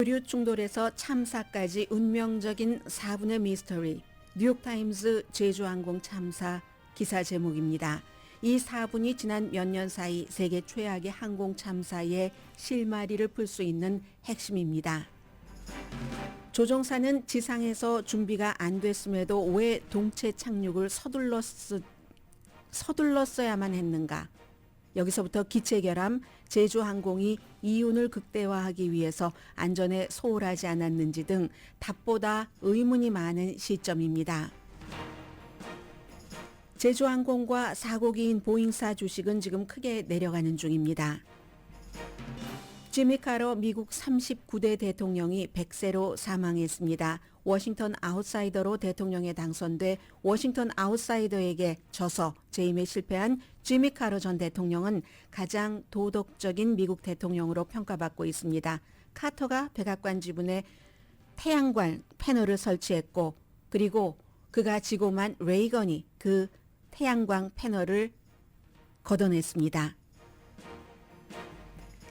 교류 충돌에서 참사까지 운명적인 4분의 미스터리. 뉴욕타임즈 제주항공 참사 기사 제목입니다. 이 4분이 지난 몇 년 사이 세계 최악의 항공 참사의 실마리를 풀 수 있는 핵심입니다. 조종사는 지상에서 준비가 안 됐음에도 왜 동체 착륙을 서둘렀어야만 했는가? 여기서부터 기체 결함, 제주항공이 이윤을 극대화하기 위해서 안전에 소홀하지 않았는지 등 답보다 의문이 많은 시점입니다. 제주항공과 사고기인 보잉사 주식은 지금 크게 내려가는 중입니다. 지미 카러 미국 39대 대통령이 100세로 사망했습니다. 워싱턴 아웃사이더로 대통령에 당선돼 워싱턴 아웃사이더에게 져서 재임에 실패한 지미 카러 전 대통령은 가장 도덕적인 미국 대통령으로 평가받고 있습니다. 카터가 백악관 지붕에 태양광 패널을 설치했고, 그리고 그가 지고만 레이건이 그 태양광 패널을 걷어냈습니다.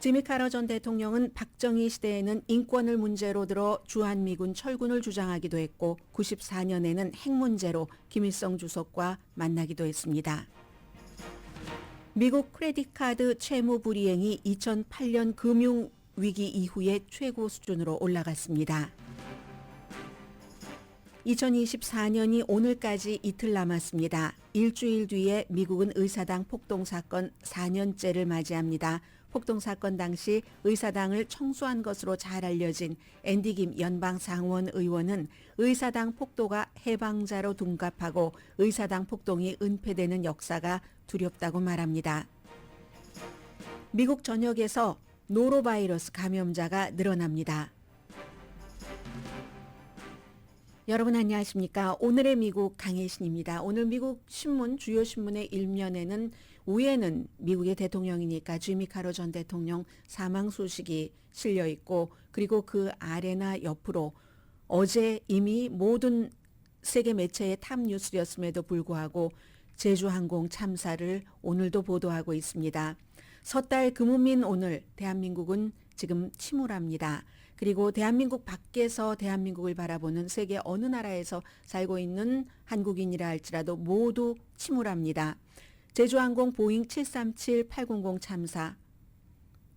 지미 카러 전 대통령은 박정희 시대에는 인권을 문제로 들어 주한미군 철군을 주장하기도 했고 94년에는 핵 문제로 김일성 주석과 만나기도 했습니다. 미국 크레딧 카드 채무 불이행이 2008년 금융위기 이후에 최고 수준으로 올라갔습니다. 2024년이 오늘까지 이틀 남았습니다. 일주일 뒤에 미국은 의사당 폭동 사건 4년째를 맞이합니다. 폭동 사건 당시 의사당을 청소한 것으로 잘 알려진 앤디 김 연방상원 의원은 의사당 폭도가 해방자로 둔갑하고 의사당 폭동이 은폐되는 역사가 두렵다고 말합니다. 미국 전역에서 노로바이러스 감염자가 늘어납니다. 여러분 안녕하십니까? 오늘의 미국 강혜신입니다. 오늘 미국 신문, 주요 신문의 일면에는 위에는 미국의 대통령이니까 지미 카러 전 대통령 사망 소식이 실려 있고, 그리고 그 아래나 옆으로 어제 이미 모든 세계 매체의 탑 뉴스였음에도 불구하고 제주항공 참사를 오늘도 보도하고 있습니다. 섣달 금음인 오늘 대한민국은 지금 침울합니다. 그리고 대한민국 밖에서 대한민국을 바라보는 세계 어느 나라에서 살고 있는 한국인이라 할지라도 모두 침울합니다. 제주항공 보잉 737-800 참사,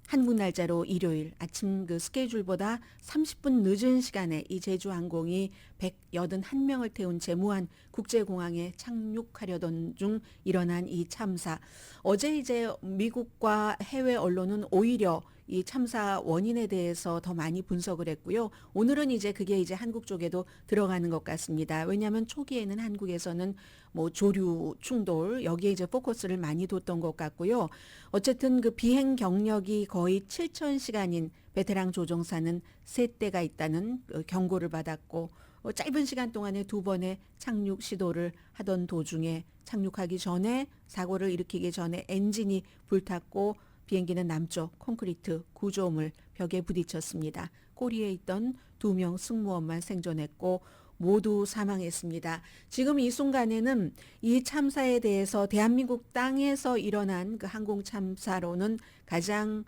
한국 날짜로 일요일 아침 그 스케줄보다 30분 늦은 시간에 이 제주항공이 181명을 태운 채 무안 국제공항에 착륙하려던 중 일어난 이 참사. 어제 이제 미국과 해외 언론은 오히려 이 참사 원인에 대해서 더 많이 분석을 했고요. 오늘은 이제 그게 이제 한국 쪽에도 들어가는 것 같습니다. 왜냐하면 초기에는 한국에서는 뭐 조류 충돌 여기에 이제 포커스를 많이 뒀던 것 같고요. 어쨌든 그 비행 경력이 거의 7,000시간인 베테랑 조종사는 3대가 있다는 경고를 받았고, 짧은 시간 동안에 2번의 착륙 시도를 하던 도중에 착륙하기 전에 사고를 일으키기 전에 엔진이 불탔고 비행기는 남쪽 콘크리트 구조물 벽에 부딪혔습니다. 꼬리에 있던 2명 승무원만 생존했고 모두 사망했습니다. 지금 이 순간에는 이 참사에 대해서 대한민국 땅에서 일어난 그 항공 참사로는 가장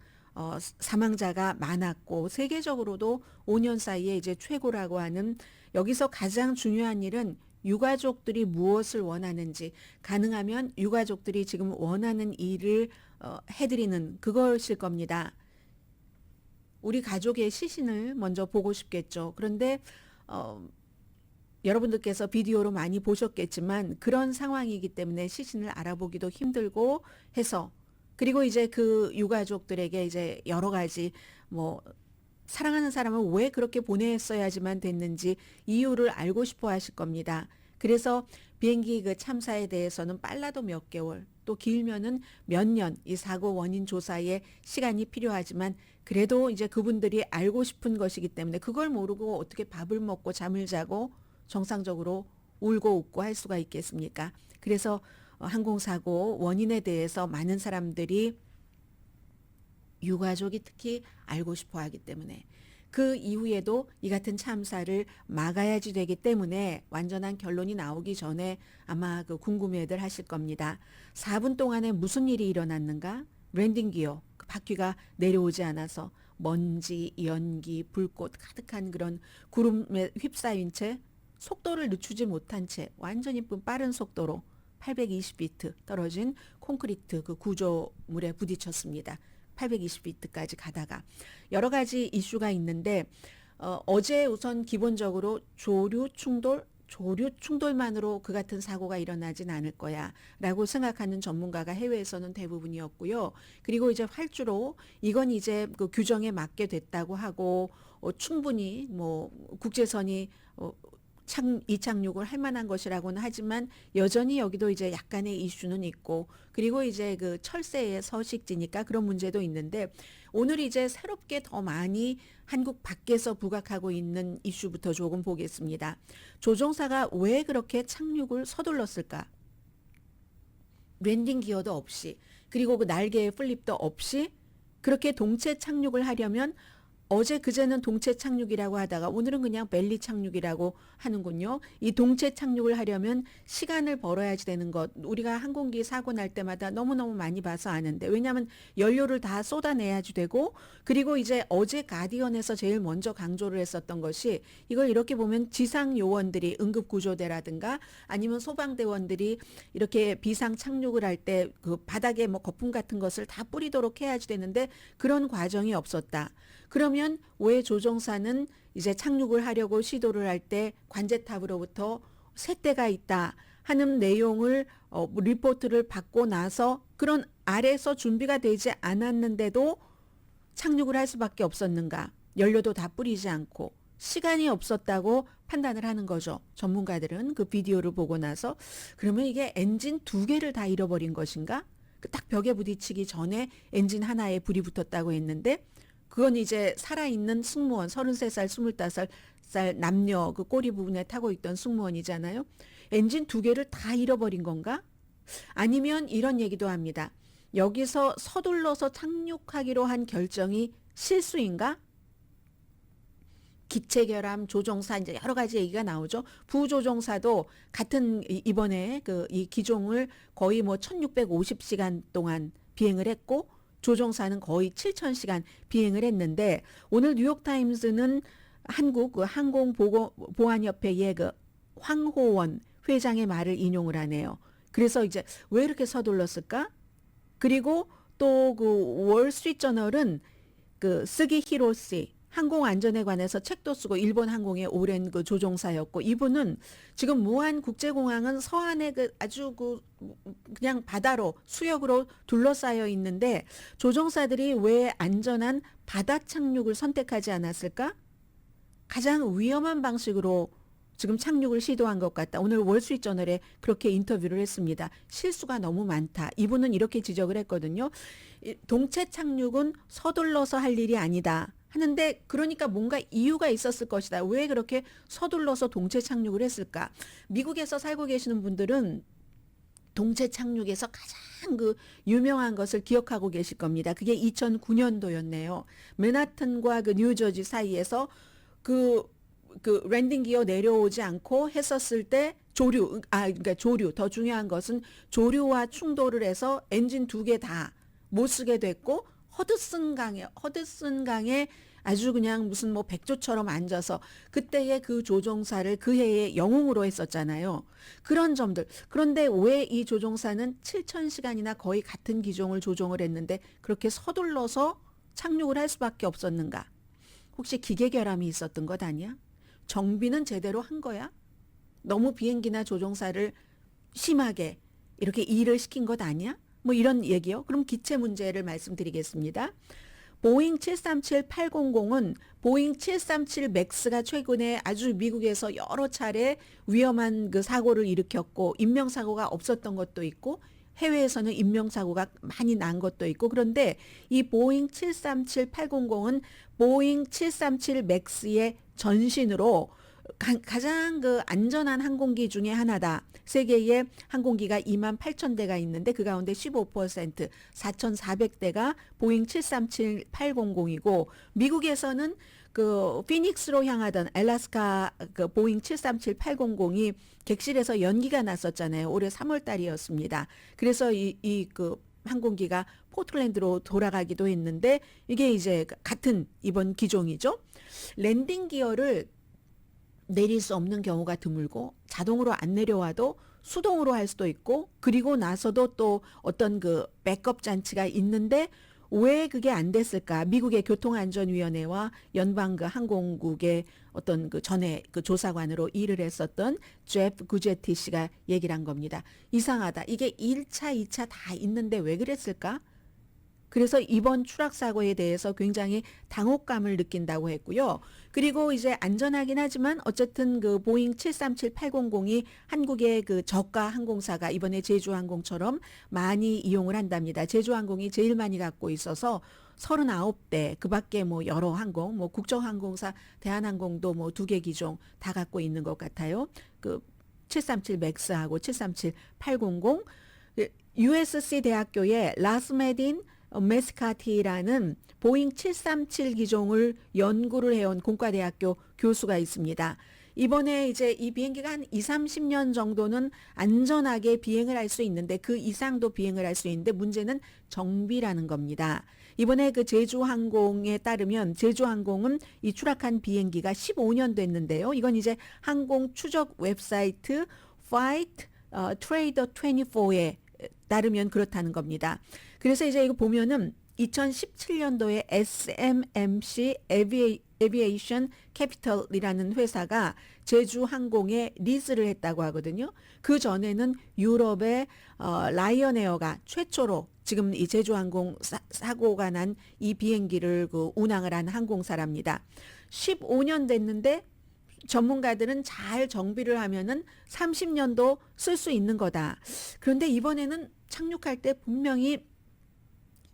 사망자가 많았고 세계적으로도 5년 사이에 이제 최고라고 하는, 여기서 가장 중요한 일은 유가족들이 무엇을 원하는지, 가능하면 유가족들이 지금 원하는 일을 해드리는 그것일 겁니다. 우리 가족의 시신을 먼저 보고 싶겠죠. 그런데 여러분들께서 비디오로 많이 보셨겠지만 그런 상황이기 때문에 시신을 알아보기도 힘들고 해서, 그리고 이제 그 유가족들에게 이제 여러 가지 뭐 사랑하는 사람을 왜 그렇게 보냈어야지만 됐는지 이유를 알고 싶어 하실 겁니다. 그래서 비행기 그 참사에 대해서는 빨라도 몇 개월, 또 길면은 몇 년 이 사고 원인 조사에 시간이 필요하지만 그래도 이제 그분들이 알고 싶은 것이기 때문에 그걸 모르고 어떻게 밥을 먹고 잠을 자고 정상적으로 울고 웃고 할 수가 있겠습니까? 그래서 항공사고 원인에 대해서 많은 사람들이 유가족이 특히 알고 싶어 하기 때문에 그 이후에도 이 같은 참사를 막아야지 되기 때문에 완전한 결론이 나오기 전에 아마 그 궁금해들 하실 겁니다. 4분 동안에 무슨 일이 일어났는가? 랜딩 기어, 그 바퀴가 내려오지 않아서 먼지, 연기, 불꽃 가득한 그런 구름에 휩싸인 채 속도를 늦추지 못한 채 완전히 빠른 속도로 820피트 떨어진 콘크리트 그 구조물에 부딪혔습니다. 820피트까지 가다가 여러 가지 이슈가 있는데 어제 우선 기본적으로 조류 충돌만으로 그 같은 사고가 일어나진 않을 거야 라고 생각하는 전문가가 해외에서는 대부분이었고요. 그리고 이제 활주로 이건 이제 그 규정에 맞게 됐다고 하고 충분히 뭐 국제선이 이착륙을 할 만한 것이라고는 하지만 여전히 여기도 이제 약간의 이슈는 있고 그리고 이제 그 철새의 서식지니까 그런 문제도 있는데 오늘 이제 새롭게 더 많이 한국 밖에서 부각하고 있는 이슈부터 조금 보겠습니다. 조종사가 왜 그렇게 착륙을 서둘렀을까? 랜딩 기어도 없이 그리고 그 날개의 플립도 없이 그렇게 동체 착륙을 하려면 어제 그제는 동체 착륙이라고 하다가 오늘은 그냥 벨리 착륙이라고 하는군요. 이 동체 착륙을 하려면 시간을 벌어야지 되는 것. 우리가 항공기 사고 날 때마다 너무너무 많이 봐서 아는데 왜냐하면 연료를 다 쏟아내야지 되고 그리고 이제 어제 가디언에서 제일 먼저 강조를 했었던 것이 이걸 이렇게 보면 지상 요원들이 응급구조대라든가 아니면 소방대원들이 이렇게 비상 착륙을 할 때 그 바닥에 뭐 거품 같은 것을 다 뿌리도록 해야지 되는데 그런 과정이 없었다. 그러면 왜 조종사는 이제 착륙을 하려고 시도를 할 때 관제탑으로부터 새떼가 있다 하는 내용을 리포트를 받고 나서 그런 아래서 준비가 되지 않았는데도 착륙을 할 수밖에 없었는가? 연료도 다 뿌리지 않고 시간이 없었다고 판단을 하는 거죠. 전문가들은 그 비디오를 보고 나서 그러면 이게 엔진 2개를 다 잃어버린 것인가? 딱 벽에 부딪히기 전에 엔진 하나에 불이 붙었다고 했는데 그건 이제 살아있는 승무원 33살 25살 남녀 그 꼬리 부분에 타고 있던 승무원이잖아요. 엔진 2개를 다 잃어버린 건가? 아니면 이런 얘기도 합니다. 여기서 서둘러서 착륙하기로 한 결정이 실수인가? 기체결함, 조종사 이제 여러 가지 얘기가 나오죠. 부조종사도 같은 이번에 그 이 기종을 거의 뭐 1650시간 동안 비행을 했고 조종사는 거의 7000시간 비행을 했는데 오늘 뉴욕타임스는 한국 그 항공보안협회의 그 황호원 회장의 말을 인용을 하네요. 그래서 이제 왜 이렇게 서둘렀을까? 그리고 또 그 월스트리트저널은 그 스기 히로시 항공안전에 관해서 책도 쓰고 일본 항공의 오랜 그 조종사였고 이분은 지금 무안 국제공항은 서안에 그 아주 그냥 바다로 수역으로 둘러싸여 있는데 조종사들이 왜 안전한 바다 착륙을 선택하지 않았을까? 가장 위험한 방식으로 지금 착륙을 시도한 것 같다. 오늘 월스트리트저널에 그렇게 인터뷰를 했습니다. 실수가 너무 많다. 이분은 이렇게 지적을 했거든요. 동체 착륙은 서둘러서 할 일이 아니다. 하는데 그러니까 뭔가 이유가 있었을 것이다. 왜 그렇게 서둘러서 동체 착륙을 했을까? 미국에서 살고 계시는 분들은 동체 착륙에서 가장 그 유명한 것을 기억하고 계실 겁니다. 그게 2009년도였네요. 맨하튼과 그 뉴저지 사이에서 그 랜딩 기어 내려오지 않고 했었을 때 그러니까 조류, 더 중요한 것은 조류와 충돌을 해서 엔진 2개 다 못 쓰게 됐고 허드슨강에 아주 그냥 무슨 뭐 백조처럼 앉아서 그때의 그 조종사를 그 해의 영웅으로 했었잖아요. 그런 점들. 그런데 왜 이 조종사는 7000시간이나 거의 같은 기종을 조종을 했는데 그렇게 서둘러서 착륙을 할 수밖에 없었는가? 혹시 기계 결함이 있었던 것 아니야? 정비는 제대로 한 거야? 너무 비행기나 조종사를 심하게 이렇게 일을 시킨 것 아니야? 뭐 이런 얘기요. 그럼 기체 문제를 말씀드리겠습니다. 보잉 737-800은 보잉 737 맥스가 최근에 아주 미국에서 여러 차례 위험한 그 사고를 일으켰고 인명사고가 없었던 것도 있고 해외에서는 인명사고가 많이 난 것도 있고 그런데 이 보잉 737-800은 보잉 737 맥스의 전신으로 가장 그 안전한 항공기 중에 하나다. 세계에 항공기가 28,000대가 있는데 그 가운데 15% 4,400대가 보잉 737-800이고 미국에서는 그 피닉스로 향하던 알래스카 그 보잉 737-800이 객실에서 연기가 났었잖아요. 올해 3월 달이었습니다. 그래서 그 항공기가 포틀랜드로 돌아가기도 했는데 이게 이제 같은 이번 기종이죠. 랜딩 기어를 내릴 수 없는 경우가 드물고 자동으로 안 내려와도 수동으로 할 수도 있고 그리고 나서도 또 어떤 그 백업 장치가 있는데 왜 그게 안 됐을까? 미국의 교통안전위원회와 연방 그 항공국의 어떤 그 전에 그 조사관으로 일을 했었던 제프 구제티 씨가 얘기를 한 겁니다. 이상하다. 이게 1차, 2차 다 있는데 왜 그랬을까? 그래서 이번 추락 사고에 대해서 굉장히 당혹감을 느낀다고 했고요. 그리고 이제 안전하긴 하지만 어쨌든 그 보잉 737-800이 한국의 그 저가 항공사가 이번에 제주항공처럼 많이 이용을 한답니다. 제주항공이 제일 많이 갖고 있어서 39대 그밖에 뭐 여러 항공 뭐 국정항공사 대한항공도 뭐 2개 기종 다 갖고 있는 것 같아요. 그 737 맥스하고 737-800 USC 대학교의 라스메딘 메스카티라는 보잉 737 기종을 연구를 해온 공과대학교 교수가 있습니다. 이번에 이제 이 비행기가 한 2, 30년 정도는 안전하게 비행을 할 수 있는데 그 이상도 비행을 할 수 있는데 문제는 정비라는 겁니다. 이번에 그 제주항공에 따르면 제주항공은 이 추락한 비행기가 15년 됐는데요. 이건 이제 항공 추적 웹사이트 Flight Trader 24에 따르면 그렇다는 겁니다. 그래서 이제 이거 보면은 2017년도에 SMMC 에비에이션 캐피털이라는 회사가 제주항공에 리즈를 했다고 하거든요. 그 전에는 유럽의 라이언에어가 최초로 지금 이 제주항공 사고가 난 이 비행기를 그 운항을 한 항공사랍니다. 15년 됐는데 전문가들은 잘 정비를 하면은 30년도 쓸 수 있는 거다. 그런데 이번에는 착륙할 때 분명히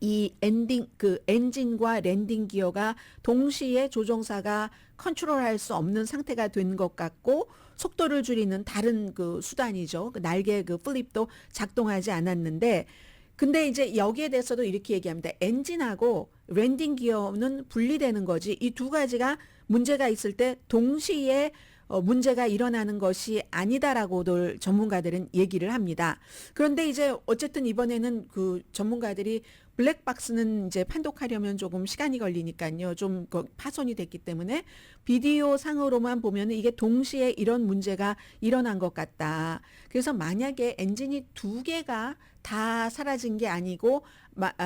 이 엔진과 랜딩 기어가 동시에 조종사가 컨트롤할 수 없는 상태가 된 것 같고 속도를 줄이는 다른 그 수단이죠. 그 날개 그 플립도 작동하지 않았는데 근데 이제 여기에 대해서도 이렇게 얘기합니다. 엔진하고 랜딩 기어는 분리되는 거지. 이 두 가지가 문제가 있을 때 동시에 문제가 일어나는 것이 아니다라고들 전문가들은 얘기를 합니다. 그런데 이제 어쨌든 이번에는 그 전문가들이 블랙박스는 이제 판독하려면 조금 시간이 걸리니까요. 좀 파손이 됐기 때문에 비디오 상으로만 보면 이게 동시에 이런 문제가 일어난 것 같다. 그래서 만약에 엔진이 2개가 다 사라진 게 아니고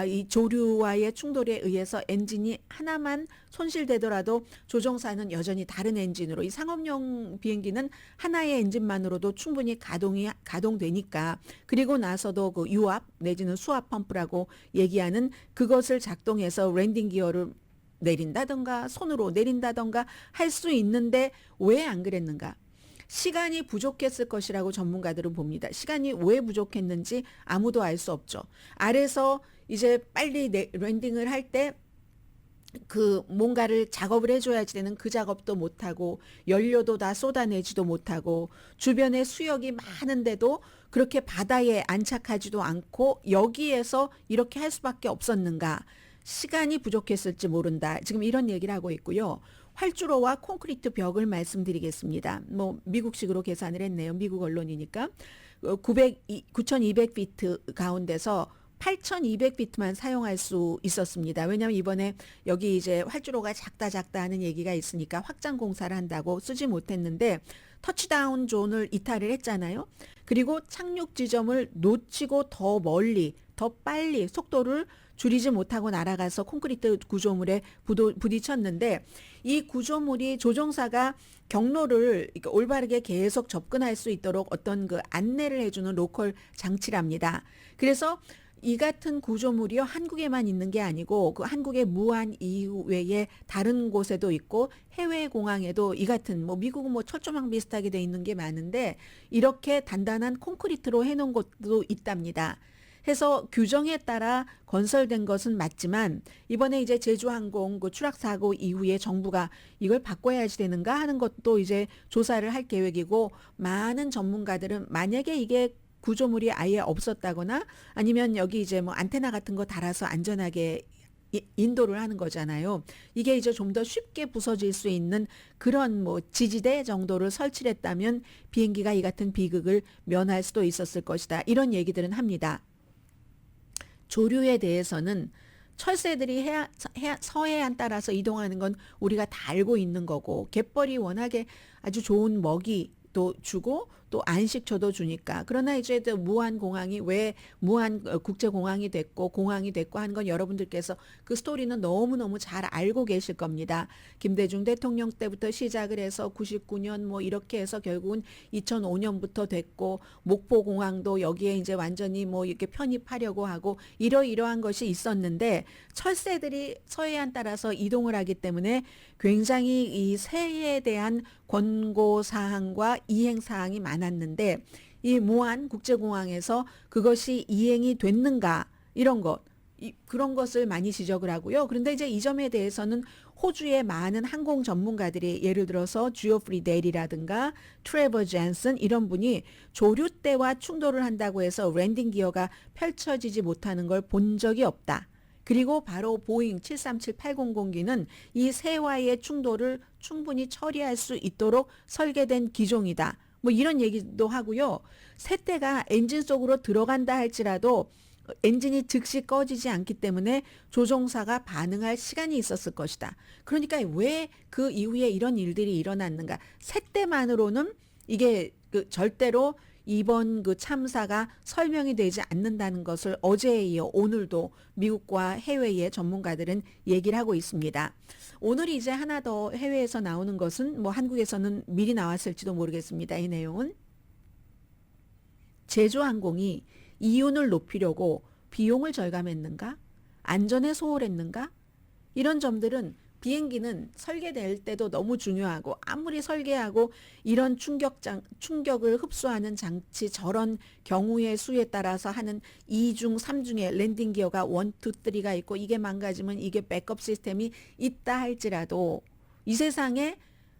이 조류와의 충돌에 의해서 엔진이 하나만 손실되더라도 조종사는 여전히 다른 엔진으로 이 상업용 비행기는 하나의 엔진만으로도 충분히 가동되니까 그리고 나서도 그 유압 내지는 수압 펌프라고 얘기하는 그것을 작동해서 랜딩 기어를 내린다던가 손으로 내린다던가 할 수 있는데 왜 안 그랬는가? 시간이 부족했을 것이라고 전문가들은 봅니다. 시간이 왜 부족했는지 아무도 알 수 없죠. 아래서 이제 빨리 랜딩을 할 때 그 뭔가를 작업을 해줘야지 되는 그 작업도 못하고 연료도 다 쏟아내지도 못하고 주변에 수역이 많은데도 그렇게 바다에 안착하지도 않고 여기에서 이렇게 할 수밖에 없었는가. 시간이 부족했을지 모른다. 지금 이런 얘기를 하고 있고요. 활주로와 콘크리트 벽을 말씀드리겠습니다. 뭐 미국식으로 계산을 했네요. 미국 언론이니까 9,200피트 가운데서 8,200피트만 사용할 수 있었습니다. 왜냐하면 이번에 여기 이제 활주로가 작다 하는 얘기가 있으니까 확장 공사를 한다고 쓰지 못했는데 터치다운 존을 이탈을 했잖아요. 그리고 착륙 지점을 놓치고 더 멀리 더 빨리 속도를 줄이지 못하고 날아가서 콘크리트 구조물에 부딪혔는데 이 구조물이 조종사가 경로를 올바르게 계속 접근할 수 있도록 어떤 그 안내를 해주는 로컬 장치랍니다. 그래서 이 같은 구조물이요 한국에만 있는 게 아니고 그 한국의 무안 이외에 다른 곳에도 있고 해외 공항에도 이 같은 뭐 미국은 뭐 철조망 비슷하게 돼 있는 게 많은데 이렇게 단단한 콘크리트로 해놓은 곳도 있답니다. 해서 규정에 따라 건설된 것은 맞지만 이번에 이제 제주항공 그 추락 사고 이후에 정부가 이걸 바꿔야지 되는가 하는 것도 이제 조사를 할 계획이고 많은 전문가들은 만약에 이게 구조물이 아예 없었다거나 아니면 여기 이제 뭐 안테나 같은 거 달아서 안전하게 인도를 하는 거잖아요. 이게 이제 좀 더 쉽게 부서질 수 있는 그런 뭐 지지대 정도를 설치를 했다면 비행기가 이 같은 비극을 면할 수도 있었을 것이다. 이런 얘기들은 합니다. 조류에 대해서는 철새들이 서해안 따라서 이동하는 건 우리가 다 알고 있는 거고, 갯벌이 워낙에 아주 좋은 먹이도 주고 또 안식처도 주니까. 그러나 이제 무안 공항이 왜 무안 국제공항이 됐고 공항이 됐고 하는 건 여러분들께서 그 스토리는 너무너무 잘 알고 계실 겁니다. 김대중 대통령 때부터 시작을 해서 99년 뭐 이렇게 해서 결국은 2005년부터 됐고, 목포공항도 여기에 이제 완전히 뭐 이렇게 편입하려고 하고 이러이러한 것이 있었는데, 철새들이 서해안 따라서 이동을 하기 때문에 굉장히 이 새에 대한 권고 사항과 이행 사항이 많았는데, 이 무안 국제공항에서 그것이 이행이 됐는가 이런 것, 그런 것을 많이 지적을 하고요. 그런데 이제 이 점에 대해서는 호주의 많은 항공 전문가들이, 예를 들어서 지오프리 델이라든가 트레버 젠슨 이런 분이 조류 때와 충돌을 한다고 해서 랜딩 기어가 펼쳐지지 못하는 걸 본 적이 없다. 그리고 바로 보잉 737-800기는 이 새와의 충돌을 충분히 처리할 수 있도록 설계된 기종이다. 뭐 이런 얘기도 하고요. 새떼가 엔진 속으로 들어간다 할지라도 엔진이 즉시 꺼지지 않기 때문에 조종사가 반응할 시간이 있었을 것이다. 그러니까 왜 그 이후에 이런 일들이 일어났는가? 새떼만으로는 이게 절대로 이번 그 참사가 설명이 되지 않는다는 것을 어제에 이어 오늘도 미국과 해외의 전문가들은 얘기를 하고 있습니다. 오늘 이제 하나 더 해외에서 나오는 것은 뭐 한국에서는 미리 나왔을지도 모르겠습니다. 이 내용은 제주항공이 이윤을 높이려고 비용을 절감했는가? 안전에 소홀했는가? 이런 점들은, 비행기는 설계될 때도 너무 중요하고, 아무리 설계하고 이런 충격을 흡수하는 장치, 저런 경우의 수에 따라서 하는 2중, 3중의 랜딩 기어가 1, 2, 3가 있고, 이게 망가지면 이게 백업 시스템이 있다 할지라도 이 세상에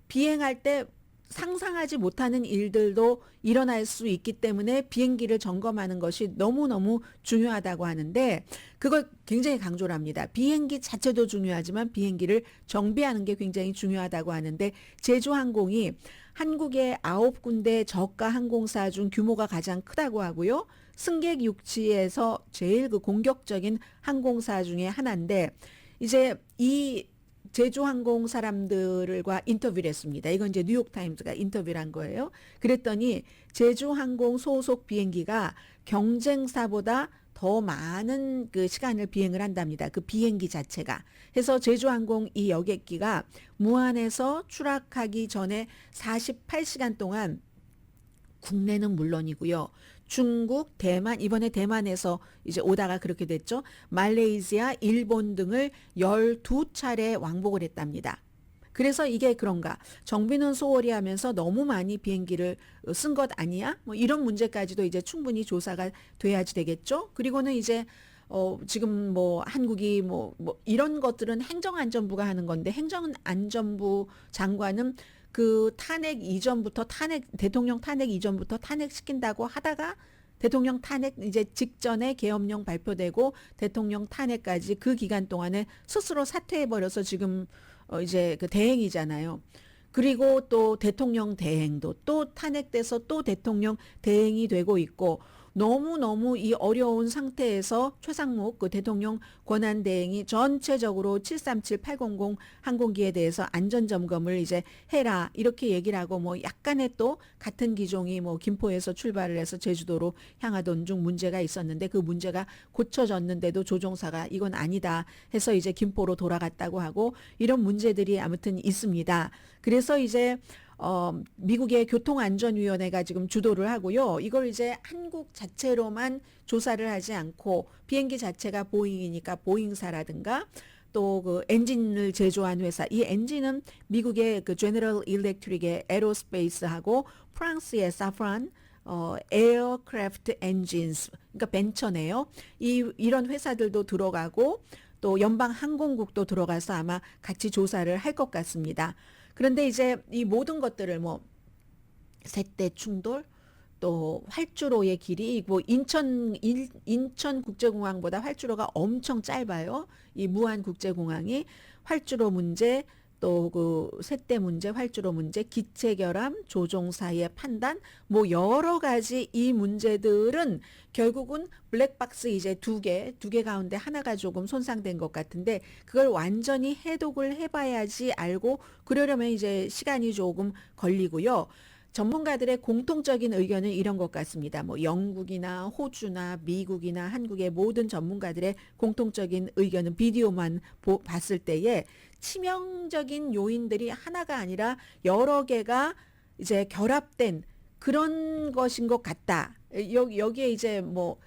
비행할 때 상상하지 못하는 일들도 일어날 수 있기 때문에 비행기를 점검하는 것이 너무너무 중요하다고 하는데, 그걸 굉장히 강조를 합니다. 비행기 자체도 중요하지만 비행기를 정비하는 게 굉장히 중요하다고 하는데, 제주항공이 한국의 9군데 저가 항공사 중 규모가 가장 크다고 하고요. 승객 유치에서 제일 그 공격적인 항공사 중에 하나인데, 이제 이 제주항공 사람들과 인터뷰를 했습니다. 이건 이제 뉴욕타임즈가 인터뷰를 한 거예요. 그랬더니 제주항공 소속 비행기가 경쟁사보다 더 많은 그 시간을 비행을 한답니다. 그 비행기 자체가. 그래서 제주항공 이 여객기가 무안에서 추락하기 전에 48시간 동안 국내는 물론이고요. 중국, 대만, 이번에 대만에서 이제 오다가 그렇게 됐죠. 말레이시아, 일본 등을 12차례 왕복을 했답니다. 그래서 이게 그런가? 정비는 소홀히 하면서 너무 많이 비행기를 쓴 것 아니야? 뭐 이런 문제까지도 이제 충분히 조사가 돼야지 되겠죠. 그리고는 이제 지금 뭐 한국이 뭐 이런 것들은 행정안전부가 하는 건데, 행정안전부 장관은 그 대통령 탄핵 이전부터 탄핵시킨다고 하다가 대통령 탄핵 이제 직전에 계엄령 발표되고 대통령 탄핵까지 그 기간 동안에 스스로 사퇴해버려서 지금 이제 그 대행이잖아요. 그리고 또 대통령 대행도 또 탄핵돼서 또 대통령 대행이 되고 있고, 너무너무 이 어려운 상태에서 최상목 그 대통령 권한대행이 전체적으로 737-800 항공기에 대해서 안전점검을 이제 해라 이렇게 얘기를 하고, 뭐 약간의 또 같은 기종이 뭐 김포에서 출발을 해서 제주도로 향하던 중 문제가 있었는데, 그 문제가 고쳐졌는데도 조종사가 이건 아니다 해서 이제 김포로 돌아갔다고 하고, 이런 문제들이 아무튼 있습니다. 그래서 이제 미국의 교통안전위원회가 지금 주도를 하고요. 이걸 이제 한국 자체로만 조사를 하지 않고, 비행기 자체가 보잉이니까 보잉사라든가 또 그 엔진을 제조한 회사, 이 엔진은 미국의 그 제너럴 일렉트릭의 에로스페이스하고 프랑스의 사프란 에어크래프트 엔진스, 그러니까 벤처네요. 이런 회사들도 들어가고 또 연방항공국도 들어가서 아마 같이 조사를 할 것 같습니다. 그런데 이제 이 모든 것들을 뭐 새떼 충돌, 또 활주로의 길이, 뭐 인천 국제공항보다 활주로가 엄청 짧아요. 이 무안 국제공항이 활주로 문제, 또 그 세대 문제, 활주로 문제, 기체 결함, 조종사의 판단, 뭐 여러 가지 이 문제들은 결국은 블랙박스 이제 두 개 가운데 하나가 조금 손상된 것 같은데 그걸 완전히 해독을 해봐야지 알고 그러려면 이제 시간이 조금 걸리고요. 전문가들의 공통적인 의견은 이런 것 같습니다. 뭐 영국이나 호주나 미국이나 한국의 모든 전문가들의 공통적인 의견은 비디오만 봤을 때에 치명적인 요인들이 하나가 아니라 여러 개가 이제 결합된 그런 것인 것 같다. 여기에 이제 뭐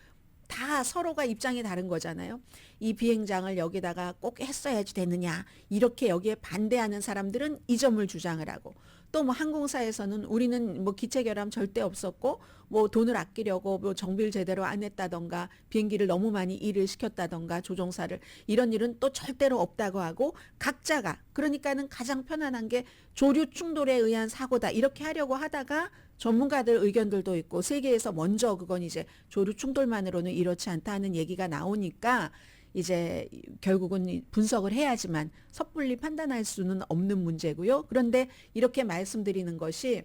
다 서로가 입장이 다른 거잖아요. 이 비행장을 여기다가 꼭 했어야지 되느냐. 이렇게 여기에 반대하는 사람들은 이 점을 주장을 하고 또 뭐 항공사에서는 우리는 뭐 기체 결함 절대 없었고 뭐 돈을 아끼려고 뭐 정비를 제대로 안 했다던가 비행기를 너무 많이 일을 시켰다던가 조종사를 이런 일은 또 절대로 없다고 하고 각자가 그러니까는 가장 편안한 게 조류 충돌에 의한 사고다 이렇게 하려고 하다가 전문가들 의견들도 있고 세계에서 먼저 그건 이제 조류 충돌만으로는 이렇지 않다는 얘기가 나오니까 이제 결국은 분석을 해야지만 섣불리 판단할 수는 없는 문제고요. 그런데 이렇게 말씀드리는 것이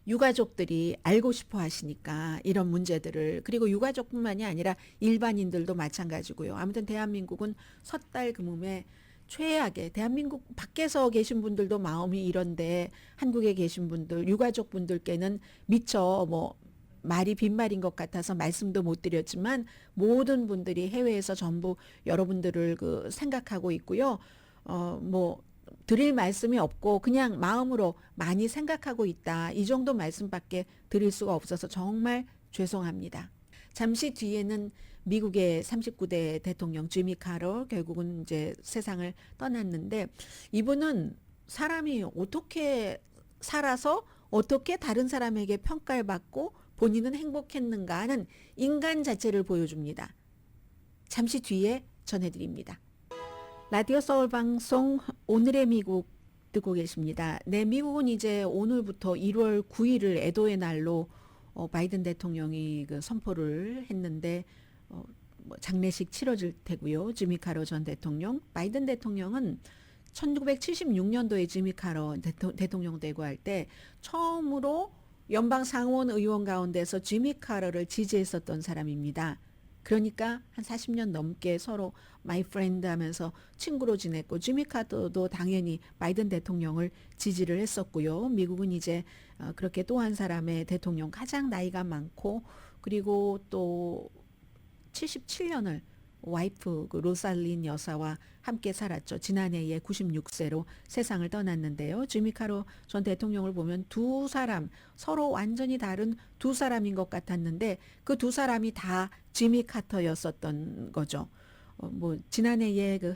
유가족들이 알고 싶어 하시니까 이런 문제들을 그리고 유가족뿐만이 아니라 일반인들도 마찬가지고요. 아무튼 대한민국은 섣달 금음에 최악의 대한민국 밖에서 계신 분들도 마음이 이런데 한국에 계신 분들 유가족 분들께는 미처 뭐 말이 빈말인 것 같아서 말씀도 못 드렸지만 모든 분들이 해외에서 전부 여러분들을 그 생각하고 있고요. 뭐 드릴 말씀이 없고 그냥 마음으로 많이 생각하고 있다. 이 정도 말씀밖에 드릴 수가 없어서 정말 죄송합니다. 잠시 뒤에는 미국의 39대 대통령 지미 카러 결국은 이제 세상을 떠났는데 이분은 사람이 어떻게 살아서 어떻게 다른 사람에게 평가를 받고 본인은 행복했는가 하는 인간 자체를 보여줍니다. 잠시 뒤에 전해드립니다. 라디오 서울 방송 오늘의 미국 듣고 계십니다. 네, 미국은 이제 오늘부터 1월 9일을 애도의 날로 바이든 대통령이 그 선포를 했는데 뭐 장례식 치러질 테고요. 지미 카러 전 대통령, 바이든 대통령은 1976년도에 지미 카러 대통령 되고 할 때 처음으로 연방 상원 의원 가운데서 지미 카러를 지지했었던 사람입니다. 그러니까 한 40년 넘게 서로 마이 프렌드 하면서 친구로 지냈고 지미 카러도 당연히 바이든 대통령을 지지를 했었고요. 미국은 이제 그렇게 또 한 사람의 대통령 가장 나이가 많고 그리고 또 77년을 와이프 그 로살린 여사와 함께 살았죠. 지난해에 96세로 세상을 떠났는데요. 지미 카러 전 대통령을 보면 두 사람 서로 완전히 다른 두 사람인 것 같았는데 그 두 사람이 다 지미 카터였었던 거죠. 뭐 지난해에 그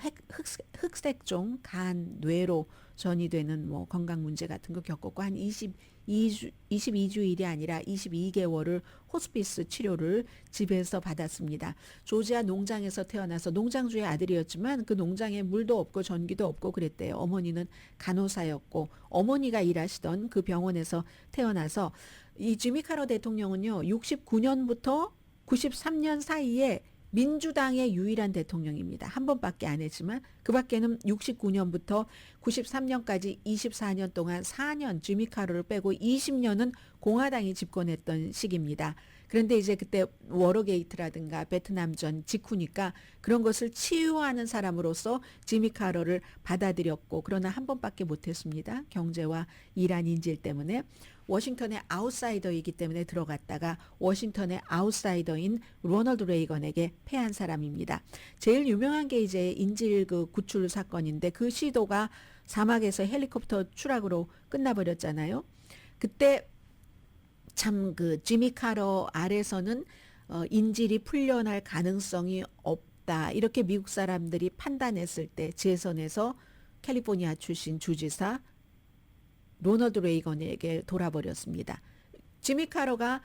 흑색종 간 뇌로 전이 되는 뭐 건강 문제 같은 거 겪었고 한 22주일이 아니라 22개월을 호스피스 치료를 집에서 받았습니다. 조지아 농장에서 태어나서 농장주의 아들이었지만 그 농장에 물도 없고 전기도 없고 그랬대요. 어머니는 간호사였고 어머니가 일하시던 그 병원에서 태어나서 이 지미 카러 대통령은요. 69년부터 93년 사이에 민주당의 유일한 대통령입니다. 한 번밖에 안 했지만 그 밖에는 69년부터 93년까지 24년 동안 4년 지미 카러를 빼고 20년은 공화당이 집권했던 시기입니다. 그런데 이제 그때 워러게이트라든가 베트남전 직후니까 그런 것을 치유하는 사람으로서 지미 카러를 받아들였고 그러나 한 번밖에 못했습니다. 경제와 이란 인질 때문에. 워싱턴의 아웃사이더이기 때문에 들어갔다가 워싱턴의 아웃사이더인 로널드 레이건에게 패한 사람입니다. 제일 유명한 게 이제 인질 그 구출 사건인데 그 시도가 사막에서 헬리콥터 추락으로 끝나버렸잖아요. 그때 참 그 지미 카러 아래서는 인질이 풀려날 가능성이 없다. 이렇게 미국 사람들이 판단했을 때 재선에서 캘리포니아 출신 주지사 로널드 레이건에게 돌아버렸습니다. 지미 카러가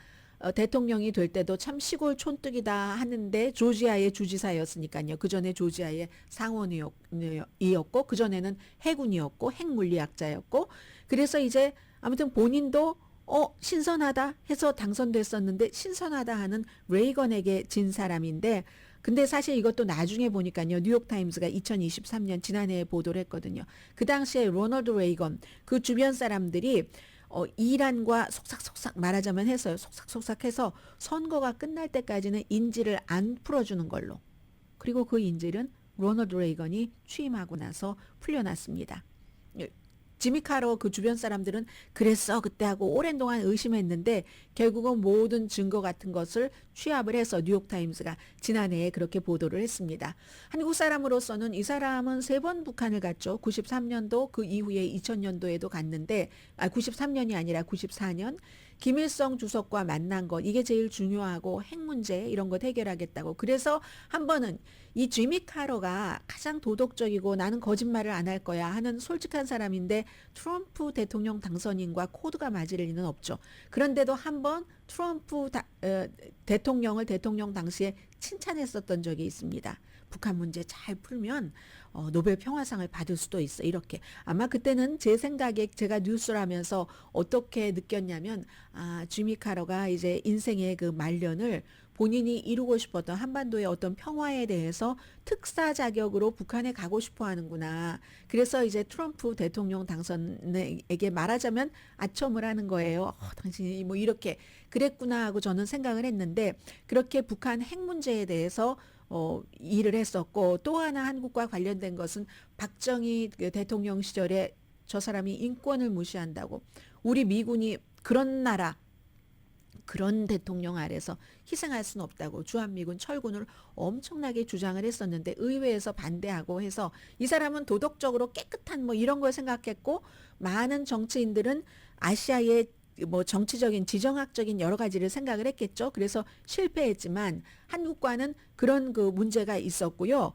대통령이 될 때도 참 시골 촌뜨기다 하는데 조지아의 주지사였으니까요. 그 전에 조지아의 상원이었고 그 전에는 해군이었고 핵물리학자였고 그래서 이제 아무튼 본인도 신선하다 해서 당선됐었는데 신선하다 하는 레이건에게 진 사람인데 근데 사실 이것도 나중에 보니까요. 뉴욕타임스가 2023년 지난해에 보도를 했거든요. 그 당시에 로널드 레이건 그 주변 사람들이 이란과 속삭속삭 말하자면 해서요. 속삭속삭 해서 선거가 끝날 때까지는 인질을 안 풀어주는 걸로. 그리고 그 인질은 로널드 레이건이 취임하고 나서 풀려났습니다. 지미 카러 그 주변 사람들은 그랬어 그때 하고 오랜 동안 의심했는데 결국은 모든 증거 같은 것을 취합을 해서 뉴욕타임스가 지난해에 그렇게 보도를 했습니다. 한국 사람으로서는 이 사람은 3번 북한을 갔죠. 93년도 그 이후에 2000년도에도 갔는데 93년이 아니라 94년 김일성 주석과 만난 것 이게 제일 중요하고 핵 문제 이런 것 해결하겠다고. 그래서 한 번은 이 지미 카러가 가장 도덕적이고 나는 거짓말을 안 할 거야 하는 솔직한 사람인데 트럼프 대통령 당선인과 코드가 맞을 리는 없죠. 그런데도 한 번 트럼프 대통령을 대통령 당시에 칭찬했었던 적이 있습니다. 북한 문제 잘 풀면 노벨 평화상을 받을 수도 있어. 이렇게. 아마 그때는 제 생각에 제가 뉴스를 하면서 어떻게 느꼈냐면 지미 카러가 이제 인생의 그 말년을 본인이 이루고 싶었던 한반도의 어떤 평화에 대해서 특사 자격으로 북한에 가고 싶어 하는구나. 그래서 이제 트럼프 대통령 당선에게 말하자면 아첨을 하는 거예요. 당신이 뭐 이렇게 그랬구나 하고 저는 생각을 했는데 그렇게 북한 핵 문제에 대해서 일을 했었고 또 하나 한국과 관련된 것은 박정희 대통령 시절에 저 사람이 인권을 무시한다고 우리 미군이 그런 나라 그런 대통령 아래서 희생할 수는 없다고 주한미군 철군을 엄청나게 주장을 했었는데 의회에서 반대하고 해서 이 사람은 도덕적으로 깨끗한 뭐 이런 걸 생각했고 많은 정치인들은 아시아의 뭐 정치적인 지정학적인 여러 가지를 생각을 했겠죠. 그래서 실패했지만 한국과는 그런 그 문제가 있었고요.